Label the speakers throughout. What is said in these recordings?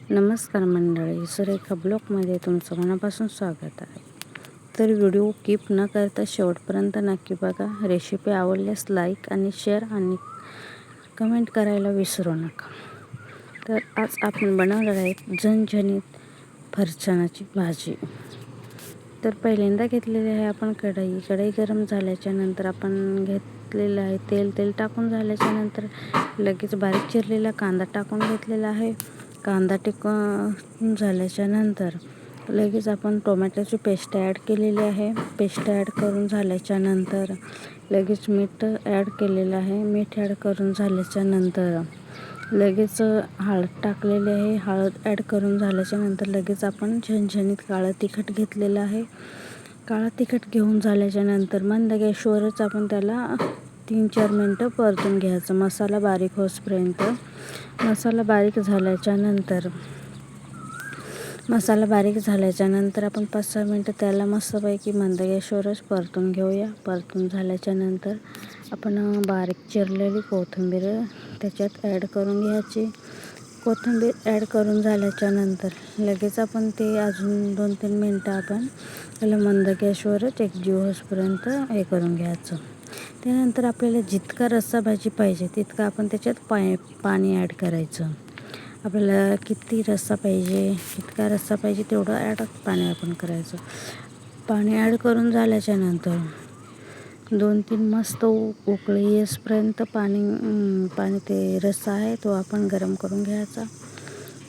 Speaker 1: नमस्कार मंडळी, सुरेखा ब्लॉगमध्ये तुमचं मनापासून स्वागत आहे. तर व्हिडिओ कीप न करता शेवटपर्यंत नक्की बघा. रेसिपी आवडल्यास लाईक आणि शेअर आणि कमेंट करायला विसरू नका. तर आज आपण बनवणार आहे झणझणीत फरसाणाची भाजी. तर पहिल्यांदा घेतलेली आहे आपण कढई गरम झाल्याच्या नंतर आपण घेतलेलं आहे तेल टाकून झाल्याच्या नंतर लगेच बारीक चिरलेला कांदा टाकून घेतलेला आहे. कांदा टिकून झाल्याच्या नंतर लगेच आपण टोमॅटोची पेस्ट ॲड केलेली आहे. पेस्ट ॲड करून झाल्याच्या नंतर लगेच मीठ ॲड केलेलं आहे. मीठ ॲड करून झाल्याच्या नंतर लगेच हळद टाकलेली आहे. हळद ॲड करून झाल्याच्या नंतर लगेच आपण झणझणीत काळं तिखट घेतलेलं आहे. काळं तिखट घेऊन झाल्याच्या नंतर मंद गॅसवरच आपण त्याला 3-4 मिनटं परतून घ्यायचं. मसाला बारीक होईपर्यंत. मसाला बारीक झाल्याच्या नंतर आपण 5-6 मिनटं त्याला मस्तपैकी मंद गॅसवरच परतून घेऊया. परतून झाल्याच्या नंतर आपण बारीक चिरलेली कोथिंबीर त्याच्यात ॲड करून घ्यायची. कोथिंबीर ॲड करून झाल्याच्या नंतर लगेच आपण ते अजून 2-3 मिनटं आपण त्याला मंद गॅसवरच एकजीव होईपर्यंत हे करून घ्यायचं. त्यानंतर आपल्याला जितका रस्सा भाजी पाहिजे तितका आपण त्याच्यात पाणी ॲड करायचं. आपल्याला किती रस्सा पाहिजे, कितका रस्सा पाहिजे तेवढं पाणी आपण करायचं. पाणी ॲड करून झाल्याच्या नंतर 2-3 मस्त उकळी येईपर्यंत पाणी ते रस्सा आहे तो आपण गरम करून घ्यायचा.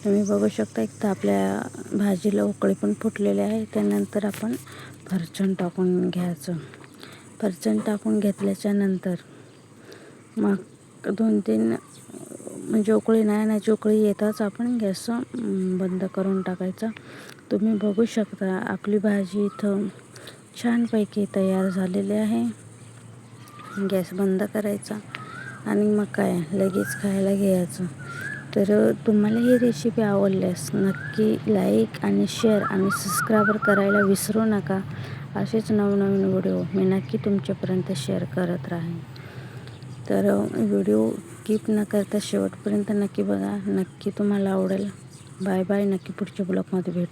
Speaker 1: तुम्ही बघू शकता एक तर आपल्या भाजीला उकळी पण फुटलेली आहे. त्यानंतर आपण फरसाण टाकून घ्यायचं. फरसाण टाकून घेतल्याच्या नंतर मग 2-3 म्हणजे उकळी येताच आपण गॅस बंद करून टाकायचा. तुम्ही बघू शकता आपली भाजी इथं छानपैकी तयार झालेली आहे. गॅस बंद करायचा आणि मग काय लगेच खायला घ्यायचं. तर तुम्हाला ही रेसिपी आवडल्यास नक्की लाईक आणि शेअर आणि सबस्क्राईब करायला विसरू नका. असेच नवनवीन व्हिडिओ मी नक्की तुमच्यापर्यंत शेअर करत राहीन. तर व्हिडिओ कीप न करता शेवटपर्यंत नक्की बघा. नक्की तुम्हाला आवडेल. Bye bye. नक्की पुढच्या ब्लॉगमध्ये भेटू.